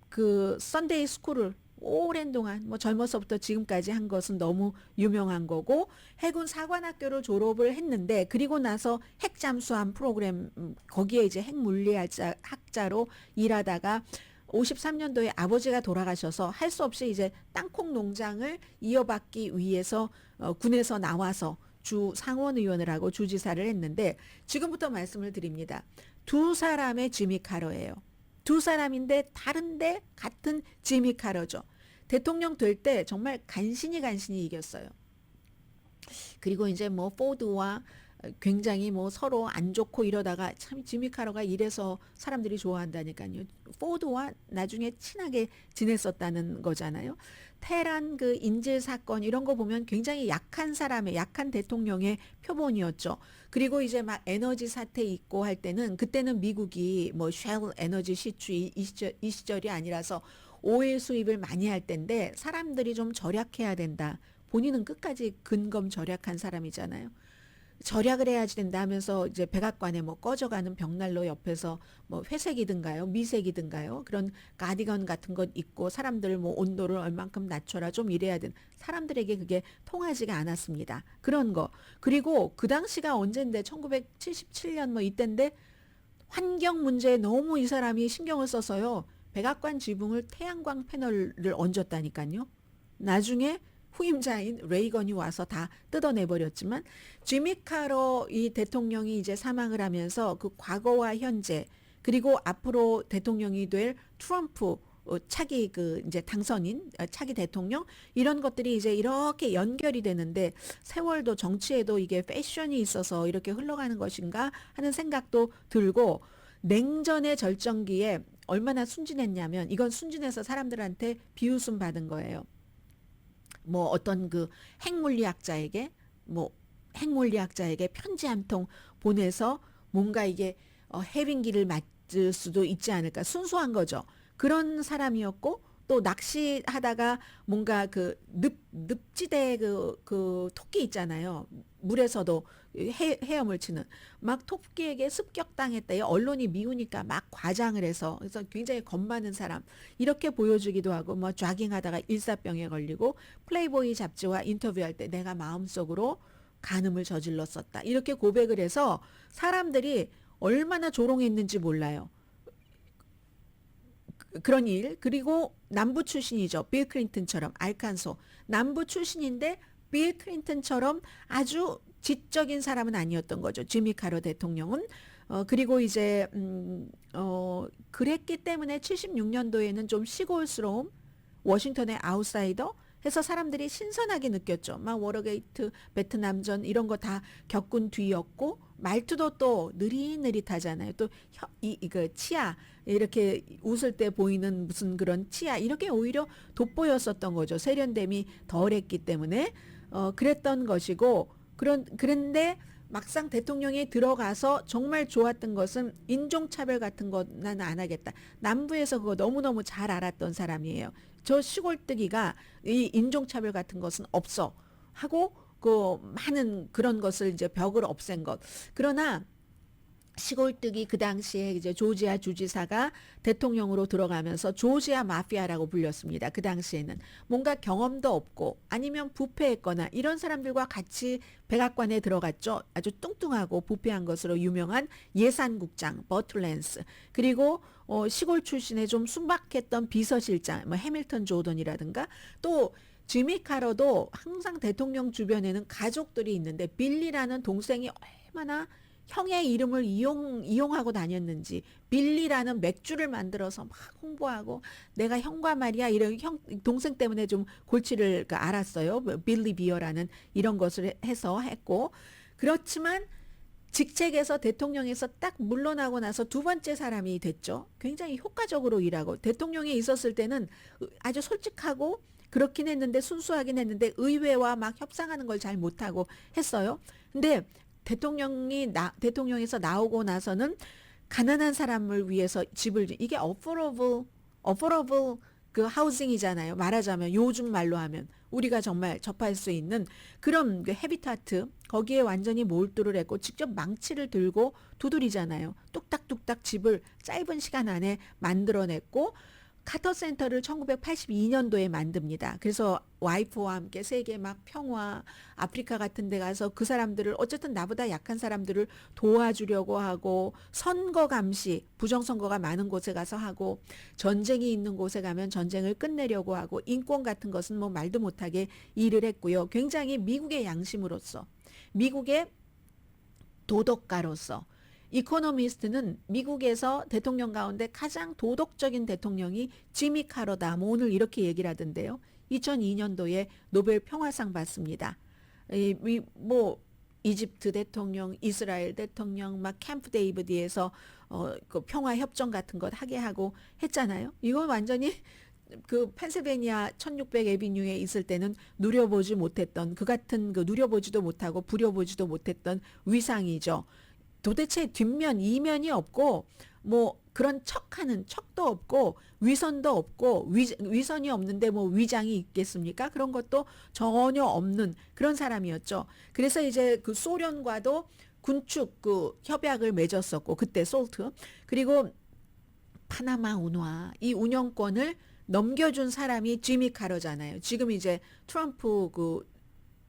그 썬데이 스쿨을 오랜 동안 뭐 젊어서부터 지금까지 한 것은 너무 유명한 거고 해군 사관학교를 졸업을 했는데 그리고 나서 핵잠수함 프로그램 거기에 이제 핵물리학자로 일하다가 53년도에 아버지가 돌아가셔서 할 수 없이 이제 땅콩 농장을 이어받기 위해서 군에서 나와서 주 상원의원을 하고 주지사를 했는데 지금부터 말씀을 드립니다. 두 사람의 지미 카러예요. 두 사람인데 다른데 같은 지미 카러죠. 대통령 될 때 정말 간신히 이겼어요. 그리고 이제 뭐 포드와 굉장히 뭐 서로 안 좋고 이러다가 참 지미 카러가 이래서 사람들이 좋아한다니까요. 포드와 나중에 친하게 지냈었다는 거잖아요. 테란 그 인질 사건 이런 거 보면 굉장히 약한 사람의 약한 대통령의 표본이었죠. 그리고 이제 막 에너지 사태 있고 할 때는 그때는 미국이 뭐 쉘 에너지 시추 이 시절이 아니라서 오일 수입을 많이 할 때인데 사람들이 좀 절약해야 된다. 본인은 끝까지 근검 절약한 사람이잖아요. 절약을 해야지 된다 하면서 이제 백악관에 뭐 꺼져가는 벽난로 옆에서 뭐 회색이든가요, 미색이든가요, 그런 가디건 같은 것 입고 사람들 뭐 온도를 얼만큼 낮춰라 좀 이래야 된 사람들에게 그게 통하지가 않았습니다. 그런 거. 그리고 그 당시가 언젠데 1977년 뭐 이때인데 환경 문제에 너무 이 사람이 신경을 써서요. 백악관 지붕을 태양광 패널을 얹었다니까요. 나중에 후임자인 레이건이 와서 다 뜯어내버렸지만 지미 카러 이 대통령이 이제 사망을 하면서 그 과거와 현재 그리고 앞으로 대통령이 될 트럼프 차기 그 이제 당선인 차기 대통령 이런 것들이 이제 이렇게 연결이 되는데 세월도 정치에도 이게 패션이 있어서 이렇게 흘러가는 것인가 하는 생각도 들고 냉전의 절정기에 얼마나 순진했냐면 이건 순진해서 사람들한테 비웃음 받은 거예요. 뭐 어떤 그 핵물리학자에게 편지 한 통 보내서 뭔가 이게 해빙기를 맞을 수도 있지 않을까 순수한 거죠. 그런 사람이었고 또 낚시하다가 뭔가 그 늪지대 그 토끼 있잖아요. 물에서도 헤엄을 치는 막 토끼에게 습격당했다. 언론이 미우니까 막 과장을 해서 그래서 굉장히 겁 많은 사람 이렇게 보여주기도 하고 뭐 조깅하다가 일사병에 걸리고 플레이보이 잡지와 인터뷰할 때 내가 마음속으로 간음을 저질렀었다. 이렇게 고백을 해서 사람들이 얼마나 조롱했는지 몰라요. 그런 일 그리고 남부 출신이죠. 빌 클린턴처럼 알칸소 남부 출신인데 빌 클린턴처럼 아주 지적인 사람은 아니었던 거죠. 지미 카러 대통령은 그리고 이제 그랬기 때문에 76년도에는 좀 시골스러움, 워싱턴의 아웃사이더 해서 사람들이 신선하게 느꼈죠. 막 워터게이트, 베트남전 이런 거 다 겪은 뒤였고 말투도 또 느릿느릿하잖아요. 또 이거 치아 이렇게 웃을 때 보이는 무슨 그런 치아 이렇게 오히려 돋보였었던 거죠. 세련됨이 덜했기 때문에 그랬던 것이고 그런데 막상 대통령이 들어가서 정말 좋았던 것은 인종차별 같은 거 나는 안 하겠다. 남부에서 그거 너무너무 잘 알았던 사람이에요. 저 시골뜨기가 이 인종차별 같은 것은 없어 하고 그 많은 그런 것을 이제 벽을 없앤 것. 그러나 시골뜨기 그 당시에 이제 조지아 주지사가 대통령으로 들어가면서 조지아 마피아라고 불렸습니다. 그 당시에는 뭔가 경험도 없고 아니면 부패했거나 이런 사람들과 같이 백악관에 들어갔죠. 아주 뚱뚱하고 부패한 것으로 유명한 예산국장 버틀랜스 그리고 시골 출신의 좀 순박했던 비서실장 뭐 해밀턴 조던이라든가 또 지미 카러도 항상 대통령 주변에는 가족들이 있는데 빌리라는 동생이 얼마나 형의 이름을 이용하고 다녔는지 빌리라는 맥주를 만들어서 막 홍보하고 내가 형과 말이야 이런 형 동생 때문에 좀 골치를 알았어요. 빌리 비어라는 이런 것을 해서 했고 그렇지만 직책에서 대통령에서 딱 물러나고 나서 두 번째 사람이 됐죠. 굉장히 효과적으로 일하고 대통령에 있었을 때는 아주 솔직하고 그렇긴 했는데 순수하긴 했는데 의회와 막 협상하는 걸 잘 못하고 했어요. 근데 대통령에서 나오고 나서는 가난한 사람을 위해서 집을 이게 affordable 그 하우징이잖아요. 말하자면 요즘 말로 하면 우리가 정말 접할 수 있는 그런 그 헤비타트 거기에 완전히 몰두를 했고 직접 망치를 들고 두드리잖아요. 뚝딱뚝딱 집을 짧은 시간 안에 만들어냈고 카터 센터를 1982년도에 만듭니다. 그래서 와이프와 함께 세계 막 평화, 아프리카 같은 데 가서 그 사람들을 어쨌든 나보다 약한 사람들을 도와주려고 하고 선거 감시, 부정선거가 많은 곳에 가서 하고 전쟁이 있는 곳에 가면 전쟁을 끝내려고 하고 인권 같은 것은 뭐 말도 못하게 일을 했고요. 굉장히 미국의 양심으로서, 미국의 도덕가로서 이코노미스트는 미국에서 대통령 가운데 가장 도덕적인 대통령이 지미 카러다. 뭐 오늘 이렇게 얘기를 하던데요. 2002년도에 노벨 평화상 받습니다. 뭐 이집트 대통령, 이스라엘 대통령, 막 캠프 데이비드에서 그 평화 협정 같은 것 하게 하고 했잖아요. 이건 완전히 그 펜실베니아 1600 에비뉴에 있을 때는 누려보지 못했던 그 같은 그 누려보지도 못하고 부려보지도 못했던 위상이죠. 도대체 뒷면 이면이 없고 뭐 그런 척하는 척도 없고 위선도 없고 위선이 없는데 뭐 위장이 있겠습니까? 그런 것도 전혀 없는 그런 사람이었죠. 그래서 이제 그 소련과도 군축 그 협약을 맺었었고 그때 솔트 그리고 파나마 운화 이 운영권을 넘겨준 사람이 지미 카러잖아요. 지금 이제 트럼프 그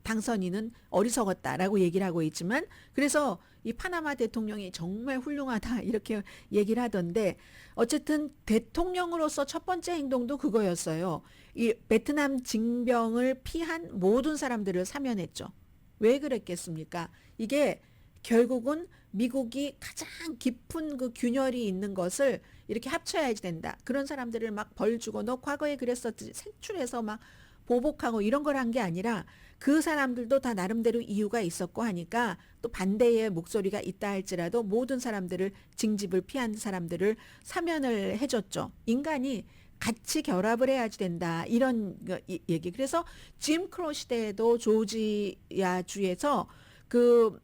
당선인은 어리석었다라고 얘기를 하고 있지만 그래서 이 파나마 대통령이 정말 훌륭하다 이렇게 얘기를 하던데 어쨌든 대통령으로서 첫 번째 행동도 그거였어요. 이 베트남 징병을 피한 모든 사람들을 사면했죠. 왜 그랬겠습니까? 이게 결국은 미국이 가장 깊은 그 균열이 있는 것을 이렇게 합쳐야지 된다. 그런 사람들을 막 벌 주고 너 과거에 그랬었지 색출해서 막 보복하고 이런 걸 한 게 아니라 그 사람들도 다 나름대로 이유가 있었고 하니까 또 반대의 목소리가 있다 할지라도 모든 사람들을 징집을 피한 사람들을 사면을 해줬죠. 인간이 같이 결합을 해야지 된다 이런 얘기. 그래서 짐 크로 시대에도 조지아 주에서 그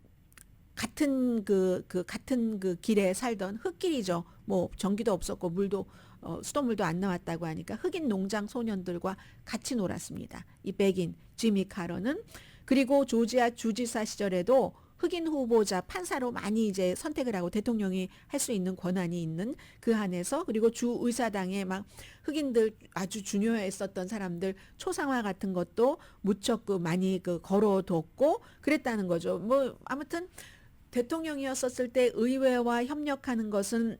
같은 같은 그 길에 살던 흙길이죠. 뭐 전기도 없었고 물도 수돗물도 안 나왔다고 하니까 흑인 농장 소년들과 같이 놀았습니다. 이 백인 지미 카러는 그리고 조지아 주지사 시절에도 흑인 후보자 판사로 많이 이제 선택을 하고 대통령이 할 수 있는 권한이 있는 그 안에서 그리고 주 의사당에 막 흑인들 아주 중요했었던 사람들 초상화 같은 것도 무척 많이 걸어뒀고 그랬다는 거죠. 뭐 아무튼 대통령이었었을 때 의회와 협력하는 것은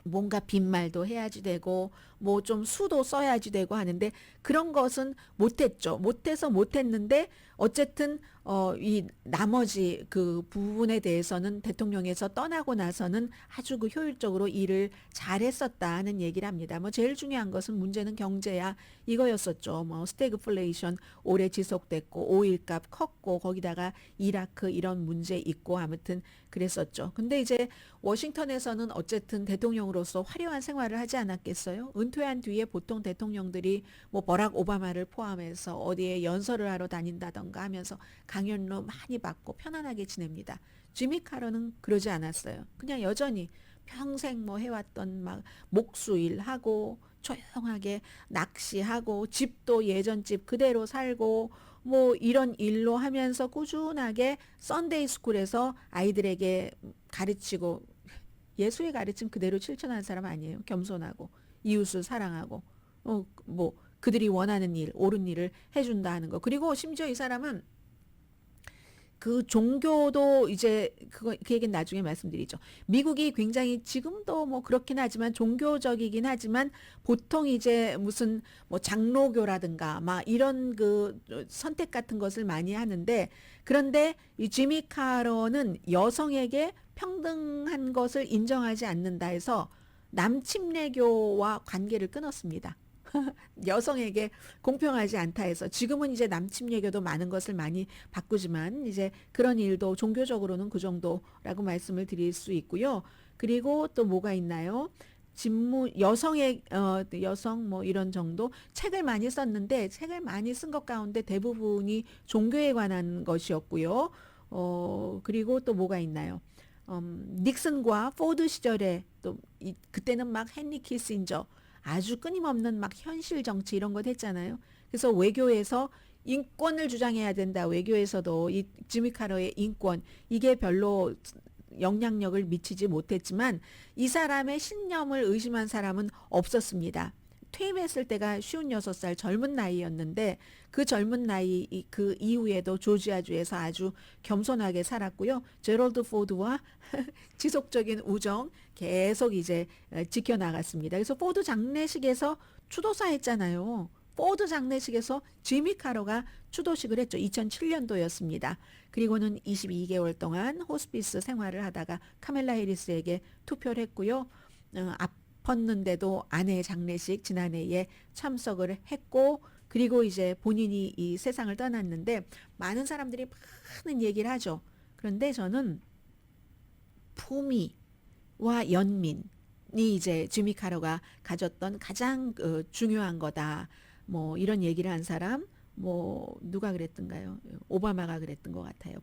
뭔가 빈말도 해야지 되고 뭐 좀 수도 써야지 되고 하는데 그런 것은 못했죠. 못해서 못했는데 어쨌든 이 나머지 그 부분에 대해서는 대통령에서 떠나고 나서는 아주 그 효율적으로 일을 잘했었다는 얘기를 합니다. 뭐 제일 중요한 것은 문제는 경제야 이거였었죠. 뭐 스태그플레이션 오래 지속됐고 오일값 컸고 거기다가 이라크 이런 문제 있고 아무튼 그랬었죠. 근데 이제 워싱턴에서는 어쨌든 대통령으로서 화려한 생활을 하지 않았겠어요? 은퇴한 뒤에 보통 대통령들이 뭐 버락 오바마를 포함해서 어디에 연설을 하러 다닌다던가 하면서 강연료 많이 받고 편안하게 지냅니다. 지미 카러는 그러지 않았어요. 그냥 여전히 평생 뭐 해왔던 막 목수일 하고 조용하게 낚시하고 집도 예전 집 그대로 살고 뭐 이런 일로 하면서 꾸준하게 썬데이 스쿨에서 아이들에게 가르치고 예수의 가르침 그대로 실천하는 사람 아니에요. 겸손하고 이웃을 사랑하고 뭐 그들이 원하는 일, 옳은 일을 해준다 하는 거. 그리고 심지어 이 사람은 그 종교도 이제 그 얘기는 나중에 말씀드리죠. 미국이 굉장히 지금도 뭐 그렇긴 하지만 종교적이긴 하지만 보통 이제 무슨 뭐 장로교라든가 막 이런 그 선택 같은 것을 많이 하는데 그런데 이 지미 카러는 여성에게 평등한 것을 인정하지 않는다 해서 남침례교와 관계를 끊었습니다. 여성에게 공평하지 않다 해서 지금은 이제 남침예교도 많은 것을 많이 바꾸지만 이제 그런 일도 종교적으로는 그 정도라고 말씀을 드릴 수 있고요. 그리고 또 뭐가 있나요? 여성의 여성 뭐 이런 정도 책을 많이 썼는데 책을 많이 쓴 것 가운데 대부분이 종교에 관한 것이었고요. 그리고 또 뭐가 있나요? 닉슨과 포드 시절에 또 그때는 막 헨리 키신저 아주 끊임없는 막 현실 정치 이런 것 했잖아요. 그래서 외교에서 인권을 주장해야 된다. 외교에서도 이 지미 카러의 인권 이게 별로 영향력을 미치지 못했지만 이 사람의 신념을 의심한 사람은 없었습니다. 퇴임했을 때가 56살 젊은 나이였는데 그 젊은 나이 그 이후에도 조지아주에서 아주 겸손하게 살았고요. 제럴드 포드와 지속적인 우정 계속 이제 지켜나갔습니다. 그래서 포드 장례식에서 추도사 했잖아요. 포드 장례식에서 지미 카러가 추도식을 했죠. 2007년도였습니다. 그리고는 22개월 동안 호스피스 생활을 하다가 카멜라 해리스에게 투표를 했고요. 아팠는데도 아내의 장례식 지난해에 참석을 했고 그리고 이제 본인이 이 세상을 떠났는데 많은 사람들이 많은 얘기를 하죠. 그런데 저는 품위와 연민이 이제 지미 카러가 가졌던 가장 중요한 거다. 뭐 이런 얘기를 한 사람 뭐 누가 그랬던가요? 오바마가 그랬던 것 같아요.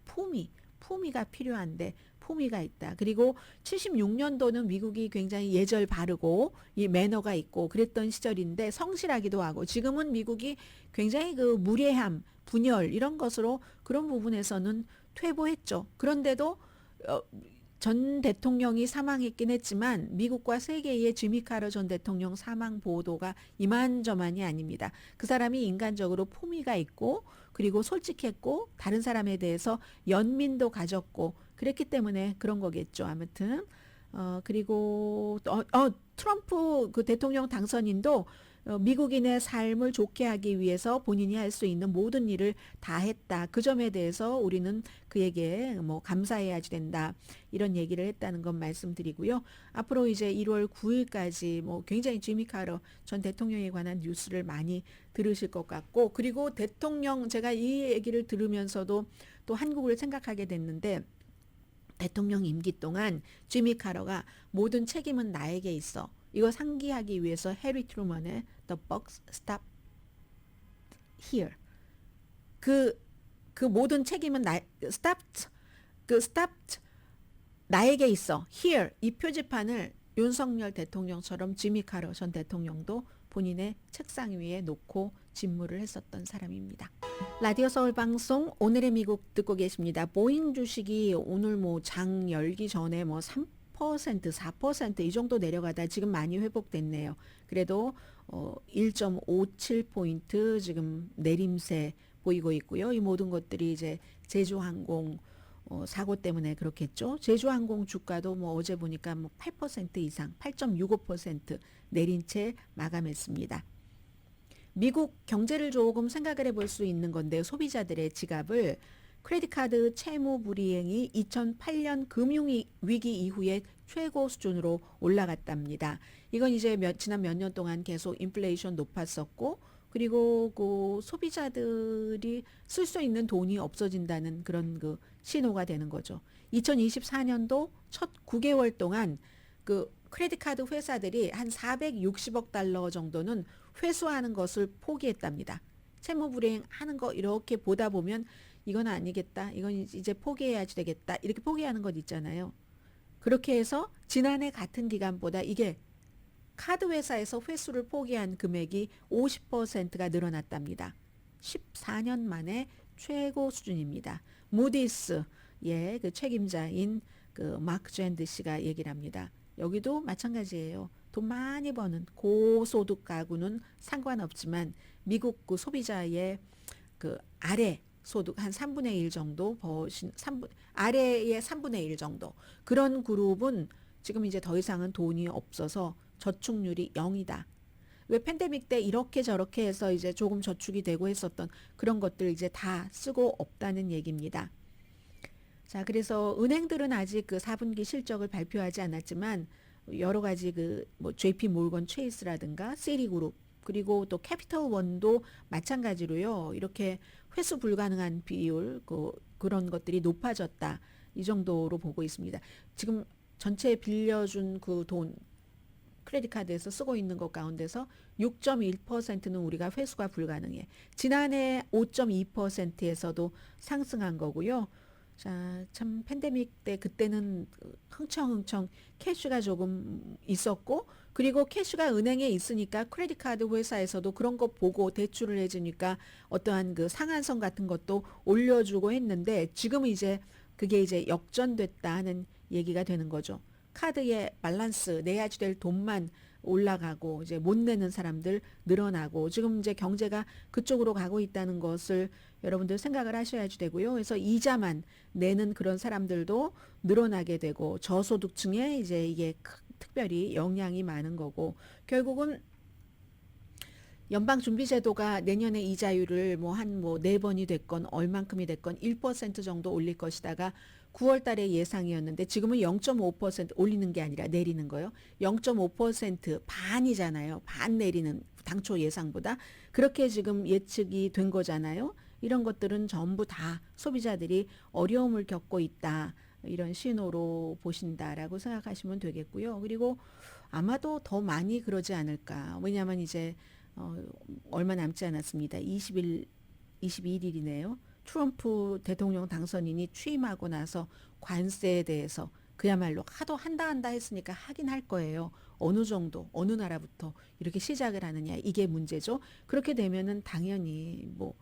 품위가 필요한데 품위가 있다. 그리고 76년도는 미국이 굉장히 예절 바르고 이 매너가 있고 그랬던 시절인데 성실하기도 하고 지금은 미국이 굉장히 그 무례함, 분열 이런 것으로 그런 부분에서는 퇴보했죠. 그런데도 전 대통령이 사망했긴 했지만 미국과 세계의 지미 카러 전 대통령 사망 보도가 이만저만이 아닙니다. 그 사람이 인간적으로 품위가 있고 그리고 솔직했고 다른 사람에 대해서 연민도 가졌고 그랬기 때문에 그런 거겠죠. 아무튼 그리고 트럼프 그 대통령 당선인도 미국인의 삶을 좋게 하기 위해서 본인이 할 수 있는 모든 일을 다 했다. 그 점에 대해서 우리는 그에게 뭐 감사해야지 된다. 이런 얘기를 했다는 건 말씀드리고요. 앞으로 이제 1월 9일까지 뭐 굉장히 지미 카러 전 대통령에 관한 뉴스를 많이 들으실 것 같고 그리고 대통령 제가 이 얘기를 들으면서도 또 한국을 생각하게 됐는데 대통령 임기 동안 지미 카러가 모든 책임은 나에게 있어. 이거 상기하기 위해서 해리 트루먼의 The Buck Stop Here. 그 모든 책임은 stopped 나에게 있어. Here 이 표지판을 윤석열 대통령처럼 지미 카러 전 대통령도 본인의 책상 위에 놓고 직무를 했었던 사람입니다. 라디오 서울 방송 오늘의 미국 듣고 계십니다. 보잉 주식이 오늘 뭐 장 열기 전에 뭐 3%, 4% 이 정도 내려가다 지금 많이 회복됐네요. 그래도 1.57포인트 지금 내림세 보이고 있고요. 이 모든 것들이 이제 제주항공 사고 때문에 그렇겠죠. 제주항공 주가도 뭐 어제 보니까 뭐 8% 이상, 8.65% 내린 채 마감했습니다. 미국 경제를 조금 생각을 해볼 수 있는 건데 소비자들의 지갑을 크레딧 카드 채무 불이행이 2008년 금융위기 이후에 최고 수준으로 올라갔답니다. 이건 이제 지난 몇 년 동안 계속 인플레이션 높았었고 그리고 그 소비자들이 쓸 수 있는 돈이 없어진다는 그런 그 신호가 되는 거죠. 2024년도 첫 9개월 동안 그 크레딧 카드 회사들이 한 460억 달러 정도는 회수하는 것을 포기했답니다. 채무 불이행하는 거 이렇게 보다 보면 이건 아니겠다. 이건 이제 포기해야지 되겠다. 이렇게 포기하는 것 있잖아요. 그렇게 해서 지난해 같은 기간보다 이게 카드 회사에서 회수를 포기한 금액이 50%가 늘어났답니다. 14년 만에 최고 수준입니다. 무디스 그 책임자인 그 마크 젠드 씨가 얘기를 합니다. 여기도 마찬가지예요. 돈 많이 버는 고소득 가구는 상관없지만 미국 그 소비자의 그 아래 소득 한 3분의 1 정도 버신 아래의 3분의 1 정도 그런 그룹은 지금 이제 더 이상은 돈이 없어서 저축률이 0이다. 왜 팬데믹 때 이렇게 저렇게 해서 이제 조금 저축이 되고 했었던 그런 것들 이제 다 쓰고 없다는 얘기입니다. 자, 그래서 은행들은 아직 그 4분기 실적을 발표하지 않았지만 여러 가지 그 뭐 JP 몰건 체이스라든가 시리그룹 그리고 또 캐피털 원도 마찬가지로요. 이렇게 회수 불가능한 비율 그런 것들이 높아졌다. 이 정도로 보고 있습니다. 지금 전체 빌려준 그 돈 크레딧 카드에서 쓰고 있는 것 가운데서 6.1%는 우리가 회수가 불가능해. 지난해 5.2%에서도 상승한 거고요. 자, 참 팬데믹 때 그때는 흥청흥청 캐시가 조금 있었고 그리고 캐시가 은행에 있으니까 크레딧 카드 회사에서도 그런 거 보고 대출을 해주니까 어떠한 그 상한선 같은 것도 올려주고 했는데 지금은 이제 그게 이제 역전됐다 하는 얘기가 되는 거죠. 카드의 밸런스 내야지 될 돈만 올라가고 이제 못 내는 사람들 늘어나고 지금 이제 경제가 그쪽으로 가고 있다는 것을 여러분들 생각을 하셔야지 되고요. 그래서 이자만 내는 그런 사람들도 늘어나게 되고 저소득층에 이제 이게 특별히 영향이 많은 거고 결국은 연방준비제도가 내년에 이자율을 뭐 한 뭐 4번이 됐건 얼만큼이 됐건 1% 정도 올릴 것이다가 9월 달에 예상이었는데 지금은 0.5% 올리는 게 아니라 내리는 거요. 0.5% 반이잖아요. 반 내리는 당초 예상보다. 그렇게 지금 예측이 된 거잖아요. 이런 것들은 전부 다 소비자들이 어려움을 겪고 있다. 이런 신호로 보신다라고 생각하시면 되겠고요. 그리고 아마도 더 많이 그러지 않을까. 왜냐하면 이제 얼마 남지 않았습니다. 21일이네요. 트럼프 대통령 당선인이 취임하고 나서 관세에 대해서 그야말로 하도 한다 했으니까 하긴 할 거예요. 어느 정도, 어느 나라부터 이렇게 시작을 하느냐. 이게 문제죠. 그렇게 되면은 당연히 뭐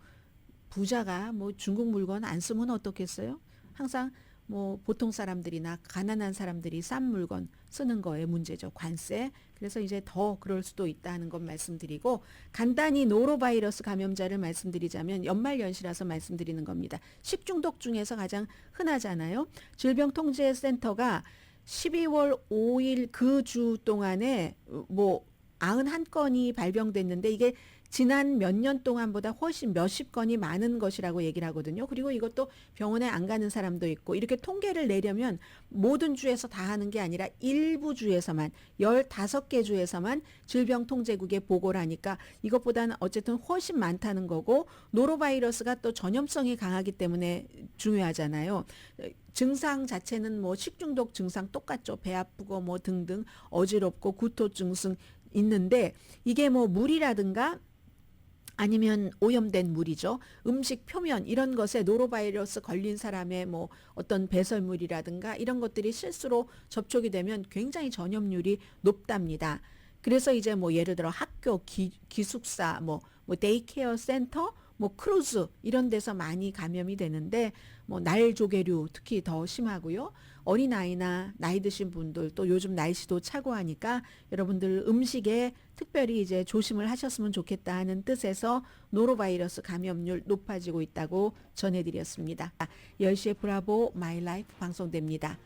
부자가 뭐 중국 물건 안 쓰면 어떻겠어요? 항상 뭐 보통 사람들이나 가난한 사람들이 싼 물건 쓰는 거에 문제죠. 관세. 그래서 이제 더 그럴 수도 있다는 것 말씀드리고 간단히 노로바이러스 감염자를 말씀드리자면 연말연시라서 말씀드리는 겁니다. 식중독 중에서 가장 흔하잖아요. 질병통제센터가 12월 5일 그 주 동안에 뭐 91건이 발병됐는데 이게 지난 몇 년 동안보다 훨씬 몇십 건이 많은 것이라고 얘기를 하거든요. 그리고 이것도 병원에 안 가는 사람도 있고 이렇게 통계를 내려면 모든 주에서 다 하는 게 아니라 일부 주에서만 15개 주에서만 질병통제국에 보고를 하니까 이것보다는 어쨌든 훨씬 많다는 거고 노로바이러스가 또 전염성이 강하기 때문에 중요하잖아요. 증상 자체는 뭐 식중독 증상 똑같죠. 배 아프고 뭐 등등 어지럽고 구토 증상 있는데 이게 뭐 물이라든가 아니면 오염된 물이죠. 음식 표면 이런 것에 노로바이러스 걸린 사람의 뭐 어떤 배설물이라든가 이런 것들이 실수로 접촉이 되면 굉장히 전염률이 높답니다. 그래서 이제 뭐 예를 들어 학교, 기숙사, 뭐 데이케어 센터 뭐 크루즈 이런 데서 많이 감염이 되는데 뭐 날조개류 특히 더 심하고요. 어린아이나 나이 드신 분들 또 요즘 날씨도 차고 하니까 여러분들 음식에 특별히 이제 조심을 하셨으면 좋겠다 하는 뜻에서 노로바이러스 감염률 높아지고 있다고 전해드렸습니다. 10시에 브라보 마이 라이프 방송됩니다.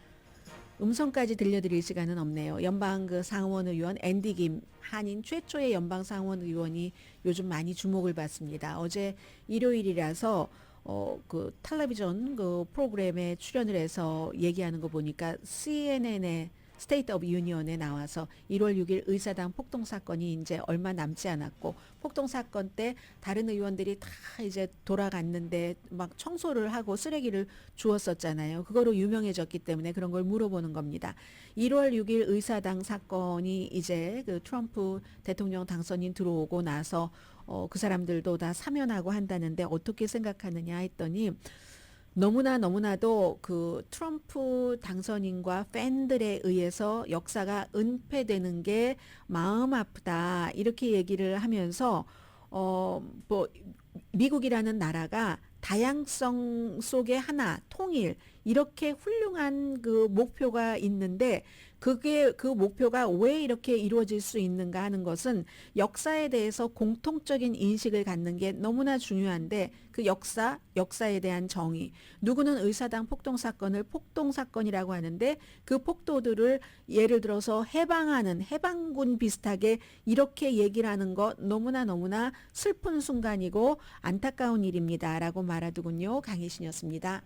음성까지 들려드릴 시간은 없네요. 연방 그 상원 의원 앤디 김 한인 최초의 연방 상원 의원이 요즘 많이 주목을 받습니다. 어제 일요일이라서 그 텔레비전 그 프로그램에 출연을 해서 얘기하는 거 보니까 CNN의 스테이트 오브 유니언에 나와서 1월 6일 의사당 폭동 사건이 이제 얼마 남지 않았고 폭동 사건 때 다른 의원들이 다 이제 돌아갔는데 막 청소를 하고 쓰레기를 주웠었잖아요. 그거로 유명해졌기 때문에 그런 걸 물어보는 겁니다. 1월 6일 의사당 사건이 이제 그 트럼프 대통령 당선인 들어오고 나서 그 사람들도 다 사면하고 한다는데 어떻게 생각하느냐 했더니 너무나도 그 트럼프 당선인과 팬들에 의해서 역사가 은폐되는 게 마음 아프다 이렇게 얘기를 하면서 뭐 미국이라는 나라가 다양성 속의 하나, 통일 이렇게 훌륭한 그 목표가 있는데 그게 그 목표가 왜 이렇게 이루어질 수 있는가 하는 것은 역사에 대해서 공통적인 인식을 갖는 게 너무나 중요한데 그 역사에 대한 정의. 누구는 의사당 폭동 사건을 폭동 사건이라고 하는데 그 폭도들을 예를 들어서 해방하는 해방군 비슷하게 이렇게 얘기를 하는 것 너무나 슬픈 순간이고 안타까운 일입니다라고 말하더군요. 강희신이었습니다.